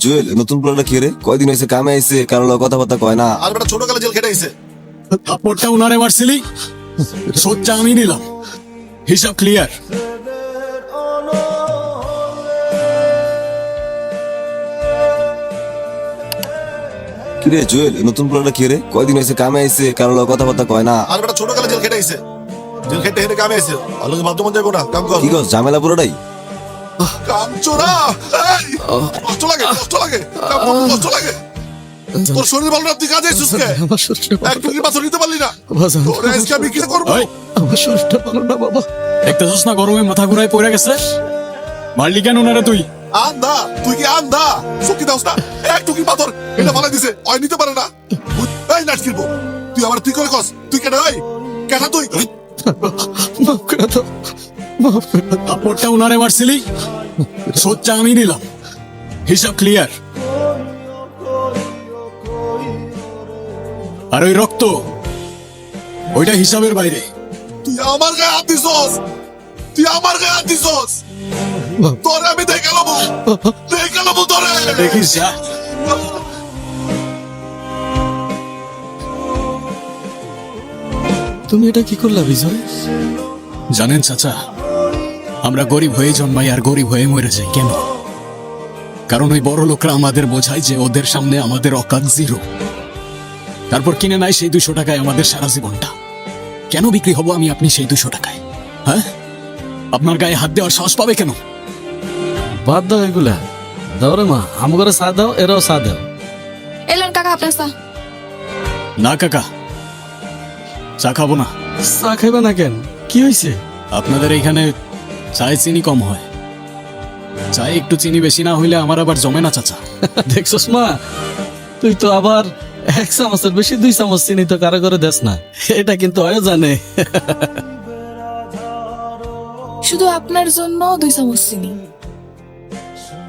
জুয়েল নতুন প্ল্যানটা কি রে? কয়দিন হয়েছে কামে আইছে, কারো লগে কথাবার্তা কয় না। আর বেটা ছোট কালে জেল খেটে আইছে। থাপ্পড়টা উনারে মারছিলি, সোচ্চা আমি নিলাম, হিসাব ক্লিয়ার। কি রে জুয়েল নতুন প্ল্যানটা কি রে? কয়দিন হয়েছে কামে আইছে, কারো লগে কথাবার্তা কয় না। আর বেটা ছোট কালে জেল খেটে আইছে। জেল খেটে হেরে কামে আইছে। আলোকে বাধ্য মন যাবো না, কাম কর। কি কস ঝামেলা পুরোটাই? কাম চোরা। এই, কষ্ট লাগে, কষ্ট লাগে। কাম করতে কষ্ট লাগে। তোর শরীর ভালো না, তুই কাজে আইছিস কে? আমার শরীরটা এক টুকরি পাথর নিতে পারলি না। বাজান, তোরে আজকে আমি কি করবো? ওই, আমার শরীরটা ভালো না বাবা। দেখতেছিস না গরমে মাথা ঘুরায় পড়ে গেছে? মারলি কেন উনারে তুই? আন্ধা, তুই কি আন্ধা? চোখে দাওস না? এক টুকরি পাথর এটা ফালাই দিছে, ওই নিতে পারে না। এই নাচ কিনবো। তুই আমার তুই করে কস, তুই কেন? এই কেন তুই? মাফ করে দাও, মাফ করে দাও। থাপ্পড়টা উনারে মারছিলি, সোচ্চা আমি নিলাম, হিসাব ক্লিয়ার। আর ওই রক্ত, ওইটা হিসাবের বাইরে। তুই আমার গায়ে হাত দিছস। তুই আমার গায়ে হাত দিছস। তোরে আমি দেখে নেবো, দেখে নেবো তোরে। দেখিস যা। তুমি এটা কি করলা বিজয়? জানেন চাচা, আমরা গরিব হয়ে জন্মাই আর গরিব হয়ে মরে যাই কেন? কারণ ওই বড় লোকরা আমাদের বোঝায় যে ওদের সামনে আমাদের অকাত জিরো। তারপর কিনে নেয় সেই 200 টাকায় আমাদের সারা জীবনটা। কেন বিক্রি হব আমি আপনি সেই 200 টাকায়? হ্যাঁ, আপনার গায়ে হাত দেওয়ার সাহস পাবে কেন? বাদ দাও এগুলা, দাও রে মা, আমার চা দাও, এরাও চা দাও। এলেন কাকা আপনার চা। না কাকা, চা খাবো না। চা খাইবা না কেন? কি হয়েছে? আপনাদের এখানে চায়ে চিনি কম হয়। চায়ে একটু চিনি বেশি না হইলে আমার আবার জমে না চাচা। দেখছস মা, তুই তো আবার 1 চামচের বেশি 2 চামচ চিনি তো কারো করে দেস না, এটা কিন্তু হয়ে জানে। শুধু আপনার জন্য 2 চামচ চিনি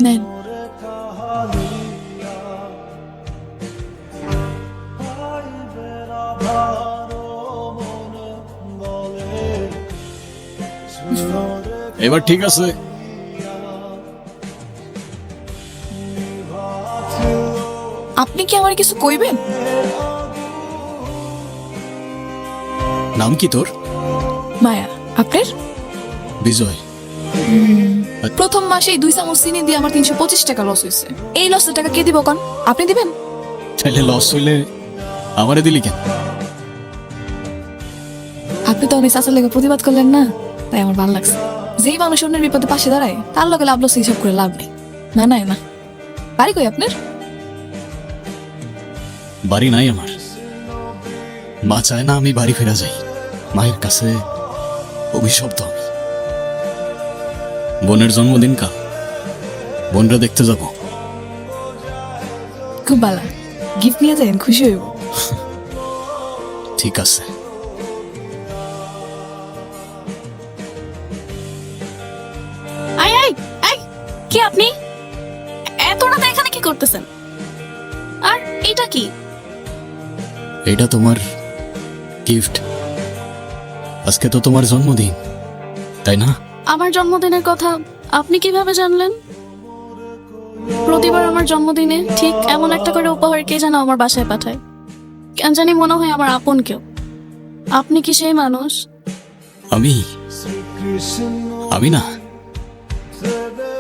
নেন। এবার ঠিক আছে। আপনি কি আমার কিছু কইবেন? নাম কি তোর? মায়া। আপনার? বিজয়। প্রথম মাসেই 2 চামচ চিনি দিয়ে আমার 325 টাকা লস হয়েছে। এই লসের টাকা কে দিব কোন? আপনি দিবেন? তাইলে লস হইলে আমারে দিলি কেন? আপনি তো অনেক চাচার লেগে প্রতিবাদ করলেন না, তাই আমার ভালো লাগছে। যেই মানুষ অন্যের বিপদে পাশে দাঁড়ায় তার লগে লাভ লস হিসাব করে লাভ নেই। না না না। বাড়ি কই আপনার? বাড়ি নাই আমার। মা চায় না আমি বাড়ি ফেরা যাই। মায়ের কাছে অভিশপ্ত আমি। বোনের জন্মদিন কাল, বোনরা দেখতে যাব। খুব ভালো, গিফট নিয়ে যাবেন, খুশি হইব। ঠিক আছে। আই আই আই, কি আপনি এত রাতে এখানে কি করতেছেন? আর এটা কি? এটা তোমার গিফট। আজকে তো তোমার জন্মদিন, তাই না? আমার জন্মদিনের কথা আপনি কিভাবে জানলেন? প্রতিবার আমার জন্মদিনে ঠিক এমন একটা করে উপহার কে যেন আমার বাসায় পাঠায়। কেন জানি মনে হয় আমার আপন কেউ। আপনি কি সেই মানুষ? আমি আমি না,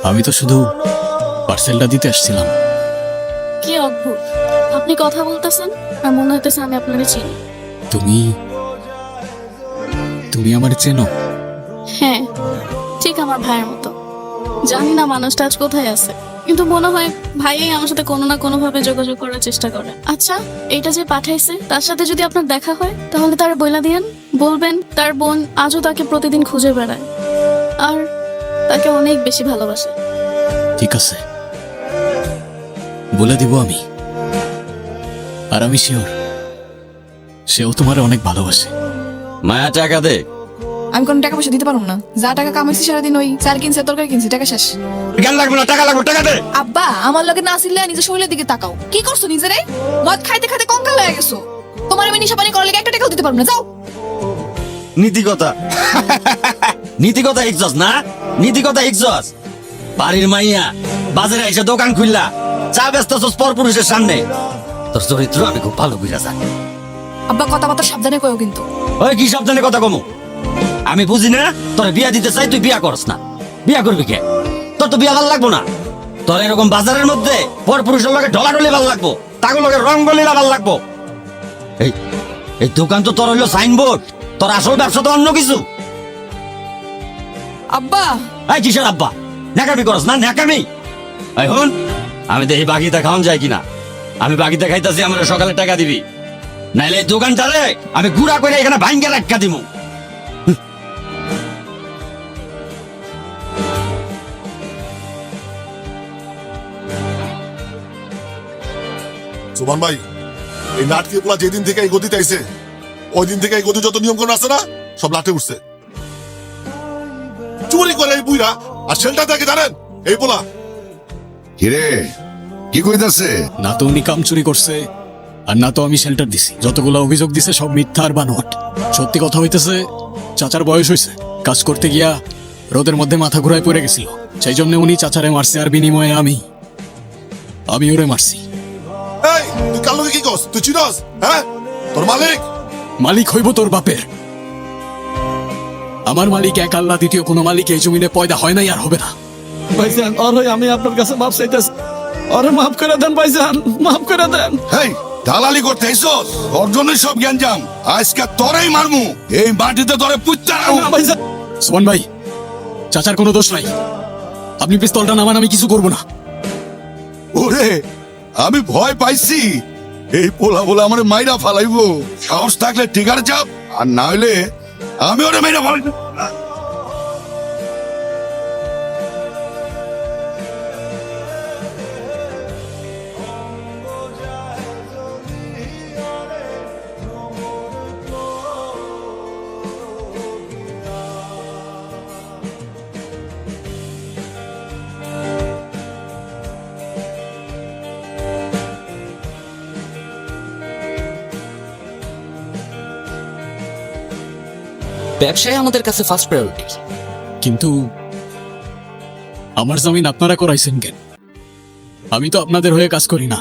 আমি তো শুধু পার্সেলটা দিতে আসছিলাম। কি অদ্ভুত, আপনি কথা বলতেছেন আর মনে হইতেছে আমি আপনাকে চিনি। তুমি তুমি আমার চেনো? হ্যাঁ, ঠিক আমার ভাইয়ের মতো। জানি না মানুষটা আজ কোথায় আছে, কিন্তু মনে হয় ভাইয়াই আমার সাথে কোনো না কোনো ভাবে যোগাযোগ করার চেষ্টা করে। আচ্ছা, এটা যে পাঠাইছে তার সাথে যদি আপনার দেখা হয় তাহলে তার বইলা দিয়েন, বলবেন তার বোন আজও তাকে প্রতিদিন খুঁজে বেড়ায় আর তাকে অনেক বেশি ভালোবাসে। ঠিক আছে, বলে দিব আমি। আর আমি শিওর সেও তোমার অনেক ভালোবাসে। মায়া টাকা দে। আমি কোনো টাকা পয়সা দিতে পারবো না। যা টাকা কামাইছি সারাদিন ওই চাল কিনছে, তরকারি কিনছে, টাকা শেষ। জ্ঞান লাগবে না, টাকা লাগবে, টাকা দে। আব্বা, আমার লগে না আসলে নিজের শরীরের দিকে তাকাও। কি করছো নিজেরে? মদ খাইতে খাইতে কঙ্কাল হয়ে গেছো। তোমার আমি নিশা পানি করার লেগে 1 টাকাও দিতে পারবো না, যাও। নীতিকতা নীতিকতা ইজ্জত না, নীতিকতা ইজ্জত। বাড়ির মাইয়া বাজারে এসে দোকান খুললা, চা ব্যস্ত আছিস পরপুরুষের সামনে। তোর চরিত্র আমি খুব ভালো বুঝা জানি। আব্বা কথাবার্তা সাবধানে কয়ও কিন্তু। ওই কি সাবধানে কথা কমু? আমি বুঝি না তোর বিয়া দিতে চাই, তুই বিয়া করস না। বিয়া করবি কে? তোর তো বিয়া ভালো লাগবো না। তোর এরকম বাজারের মধ্যে পরপুরুষের লগে ঢলাঢলি ভালো লাগবো, তাকে লগে রঙ্গলীলা ভালো লাগবো। এই এই দোকান তো তোর হইলো সাইনবোর্ড, তোর আসল ব্যবসা তো অন্য কিছু। আব্বা এই কিসের আব্বা? ন্যাকামি করস না? ন্যাকামি? এখন আমি দেখি বাকিটা খাওয়ান যায় কিনা। আমি বাকিটা খাইতাছি, আমার সকালে টাকা দিবি, নাইলে এই দোকানটারে আমি গুড়া করে এখানে ভাঙ্গে রাখা দিমু। সুমন ভাই, এই নাটকের পোলা যেদিন থেকে এই গতিতে আইছে, ওই দিন থেকে এই গতি যত নিয়ম কানুন আছে না, সব লাটে উঠছে। চুরি করে এই বুইরা, আর শেল্টার থেকে জানেন এই পোলা। কিরে কি কইতাছে? না তো উনি কাম চুরি করছে, আর না তো আমি শেল্টার দিছি। যতগুলো অভিযোগ দিছে সব মিথ্যা আর বানোয়াট। সত্যি কথা হইতেছে, চাচার বয়স হয়েছে, কাজ করতে গিয়া রোদের মধ্যে মাথা ঘুরায় পড়ে গেছিল, সেই জন্য উনি চাচারে মারছে, আর বিনিময়ে আমি ওরে মারছি। এই তুই কাল লোকে কি কস? তুই চিনস? হ্যাঁ, তোর মালিক। মালিক হইব তোর বাপের। আমার মালিক এক আল্লাহ, দ্বিতীয় কোনো মালিক এই জমিনে পয়দা হয় নাই আর হবে না। ভাইজান ওর হয়ে আমি আপনার কাছে মাপ চাইতেছি, ওরে মাফ করে দেন ভাইজান, মাফ করে দেন। হেই দালালি করতে আইছস? ওর জন্যই সব জ্ঞান জাম। আজকে তোরেই মারমু, এই মাটিতে তোরে পুত্তা না ভাইজান। সুমন ভাই, চাচার কোনো দোষ নাই, আপনি পিস্তলটা নামান, আমি কিছু করব না। ওরে আমি ভয় পাইছি, এই পোলা বলে আমার মাইরা ফালাইবো। সাহস থাকলে টিকার চাপ, আর না হইলে আমি ওরে মাইরা ফালাইব। ব্যবসায় আমাদের কাছে ফার্স্ট প্রায়োরিটি। কিন্তু আমার জমিন আপনারা করাইছেন কেন? আমি তো আপনাদের হয়ে কাজ করি না।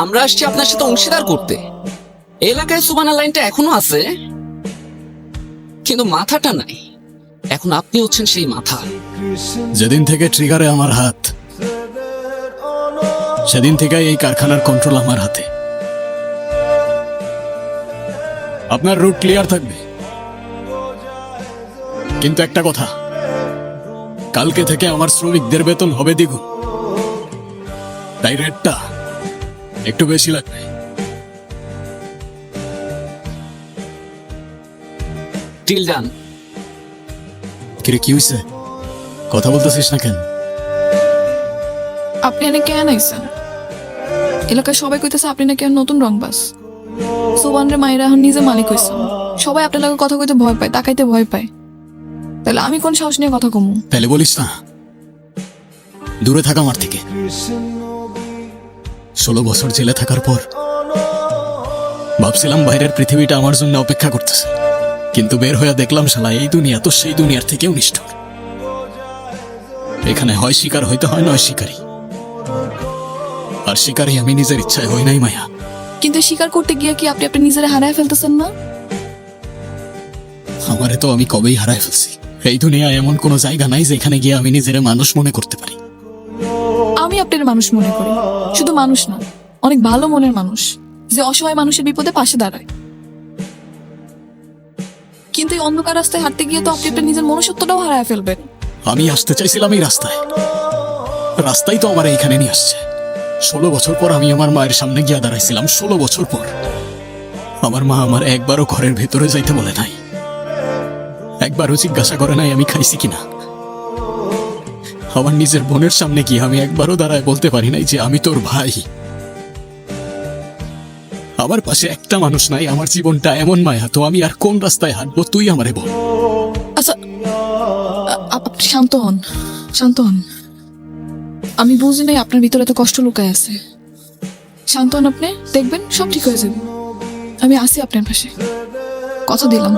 আমরা আসছি আপনার সাথে অংশীদার করতে। এলাকায় সুবানা লাইনটা এখনো আছে, কিন্তু মাথাটা নাই। এখন আপনি হচ্ছেন সেই মাথা। যেদিন থেকে ট্রিগারে আমার হাত, সেদিন থেকে এই কারখানার কন্ট্রোল আমার হাতে। আপনার রুট ক্লিয়ার থাকবে, কিন্তু একটা কথা, কালকে থেকে আমার শ্রমিকদের বেতন হবে দ্বিগুণ, তাই রেটটা একটু বেশি লাগবে। Deal done. কিরে কি হইছে? কথা বলতেছিস না কেন? আপনি এনে কেন আইছেন? এলাকায় সবাই কইতেছে আপনি নাকি আর নতুন রংবাজ। সুবানরে মায়েরা এখন নিজে মালিক হইছেন, সবাই আপনার লগে কথা কইতে ভয় পায়, তাকাইতে ভয় পায়। তাহলে আমি কোন সাহস নিয়ে কথা কমু? তাহলে বলিস না, দূরে থাকা আমার থেকে। 16 বছর জেলে থাকার পর ভাবছিলাম বাইরের পৃথিবীটা আমার জন্য অপেক্ষা করতেছে, কিন্তু বের হয়ে দেখলাম শালা এই দুনিয়া তো সেই দুনিয়ার থেকেও নিষ্ঠুর। এখানে হয় শিকার হইতে হয়, নয় শিকারী। আর শিকারী আমি নিজের ইচ্ছায় হই নাই মায়া। কিন্তু স্বীকার করতে গিয়ে কি আপনি আপনি নিজেরা হারায় ফেলতেছেন না? আমারে তো আমি কবেই হারায় ফেলছি। এই দুনিয়ায় এমন কোনো জায়গা নাই যেখানে গিয়ে আমি নিজের মানুষ মনে করতে পারি। আমি আপনার মানুষ মনে করি, শুধু মানুষ না, অনেক ভালো মনের মানুষ, যে অসহায় মানুষের বিপদে পাশে দাঁড়ায়। কিন্তু এই অন্ধকার রাস্তায় হাঁটতে গিয়ে তো আপনি আপনার নিজের মনুষ্যত্বটাও হারায় ফেলবেন। আমি আসতে চাইছিলাম এই রাস্তায়, রাস্তাই তো আমার এইখানে নিয়ে আসছে। 16 বছর পর আমি আমার মায়ের সামনে গিয়ে দাঁড়াইছিলাম। 16 বছর পর আমার মা আমার একবারও ঘরের ভেতরে যাইতে বলে নাই, একবারও জিজ্ঞাসা করে নাই আমি খাইছি কিনা। আমার নিজের বোনের সামনে গিয়ে আমি একবারও দাঁড়ায় বলতে পারি নাই যে আমি তোর ভাই। আমার পাশে একটা মানুষ নাই। আমার জীবনটা এমন মায়া, তো আমি আর কোন রাস্তায় হাঁটবো তুই আমারে বল। আচ্ছা আপনি শান্ত হন, শান্ত হন। আমি বুঝি নাই আপনার ভিতরে এত কষ্ট লুকায় আছে। শান্ত হন আপনি, দেখবেন সব ঠিক হয়ে যাবে। আমি আসি আপনার পাশে, কথা দিলাম।